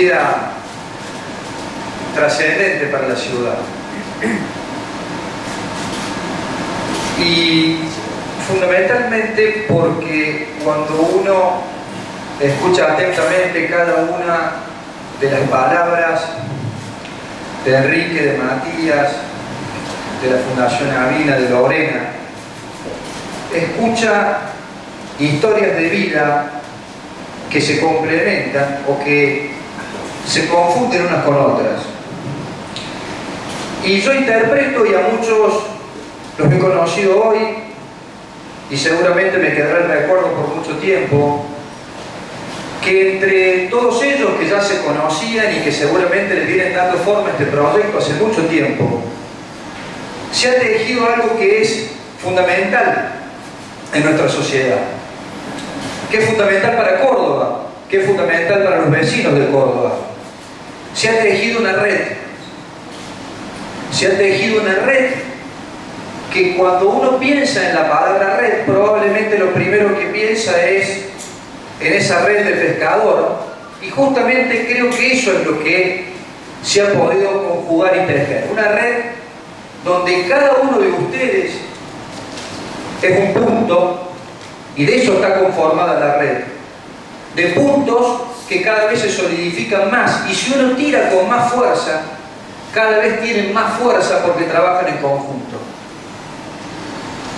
vida trascendente para la ciudad. Y fundamentalmente porque cuando uno escucha atentamente cada una de las palabras de Enrique, de Matías, de la Fundación Avina, de Lorena, escucha historias de vida que se complementan o que se confunden unas con otras. Y yo interpreto, y a muchos los he conocido hoy, y seguramente me quedará el recuerdo por mucho tiempo, que entre todos ellos que ya se conocían y que seguramente le vienen dando forma a este proyecto hace mucho tiempo, se ha tejido algo que es fundamental en nuestra sociedad, que es fundamental para Córdoba, que es fundamental para los vecinos de Córdoba. Se ha tejido una red. Se ha tejido una red que cuando uno piensa en la palabra red, probablemente lo primero que piensa es en esa red de pescador, y justamente creo que eso es lo que se ha podido conjugar y tejer. Una red donde cada uno de ustedes es un punto, y de eso está conformada la red, de puntos que cada vez se solidifican más, y si uno tira con más fuerza, cada vez tienen más fuerza porque trabajan en conjunto.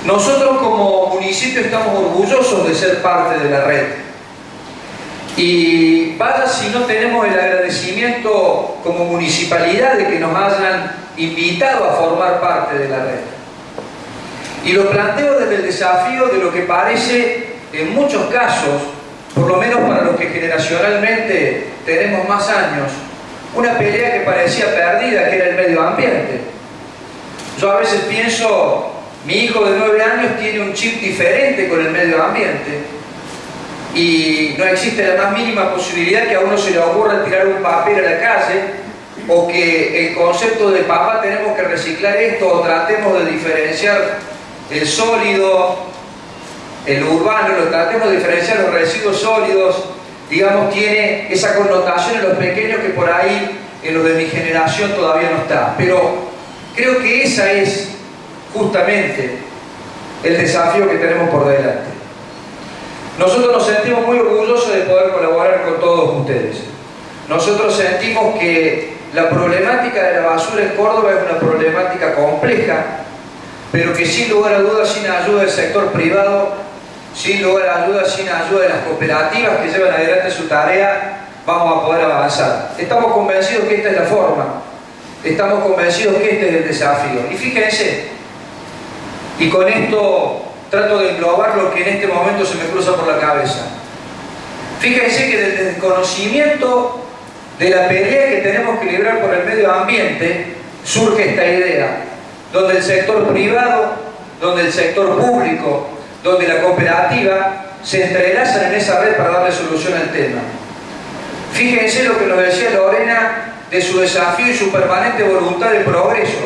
Nosotros como municipio estamos orgullosos de ser parte de la red, y vaya si no tenemos el agradecimiento como municipalidad de que nos hayan invitado a formar parte de la red. Y lo planteo desde el desafío de lo que parece, en muchos casos, por lo menos para los que generacionalmente tenemos más años, una pelea que parecía perdida, que era el medio ambiente. Yo a veces pienso, mi hijo de 9 años tiene un chip diferente con el medio ambiente, y no existe la más mínima posibilidad que a uno se le ocurra tirar un papel a la calle, o que el concepto de papá tenemos que reciclar esto, o tratemos de diferenciar el sólido, el urbano, lo tratemos de diferenciar los residuos sólidos, digamos, tiene esa connotación en los pequeños que por ahí en los de mi generación todavía no está. Pero creo que ese es justamente el desafío que tenemos por delante. Nosotros nos sentimos muy orgullosos de poder colaborar con todos ustedes. Nosotros sentimos que la problemática de la basura en Córdoba es una problemática compleja, pero que sin lugar a dudas, sin ayuda del sector privado, sin lugar a dudas, sin ayuda de las cooperativas que llevan adelante su tarea, vamos a poder avanzar. Estamos convencidos que esta es la forma, estamos convencidos que este es el desafío. Y fíjense, y con esto trato de englobar lo que en este momento se me cruza por la cabeza. Fíjense que desde el conocimiento de la pelea que tenemos que librar por el medio ambiente, surge esta idea, donde el sector privado, donde el sector público, donde la cooperativa se entrelazan en esa red para darle solución al tema. Fíjense lo que nos decía Lorena de su desafío y su permanente voluntad de progreso.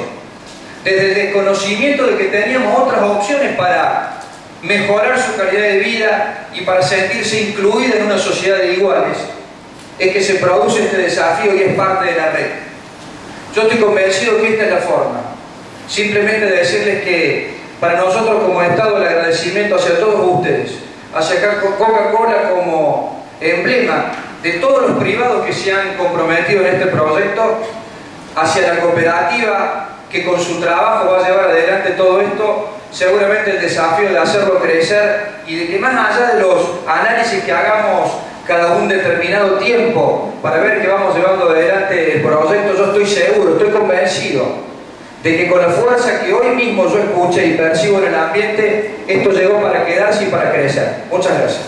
Desde el desconocimiento de que teníamos otras opciones para mejorar su calidad de vida y para sentirse incluida en una sociedad de iguales, es que se produce este desafío y es parte de la red. Yo estoy convencido que esta es la forma. Simplemente de decirles que para nosotros como Estado el agradecimiento hacia todos ustedes, hacia Coca-Cola como emblema de todos los privados que se han comprometido en este proyecto, hacia la cooperativa que con su trabajo va a llevar adelante todo esto, seguramente el desafío de hacerlo crecer y de que más allá de los análisis que hagamos cada un determinado tiempo para ver que vamos llevando adelante el proyecto, yo estoy seguro, estoy convencido de que con la fuerza que hoy mismo yo escuché y percibo en el ambiente, esto llegó para quedarse y para crecer. Muchas gracias.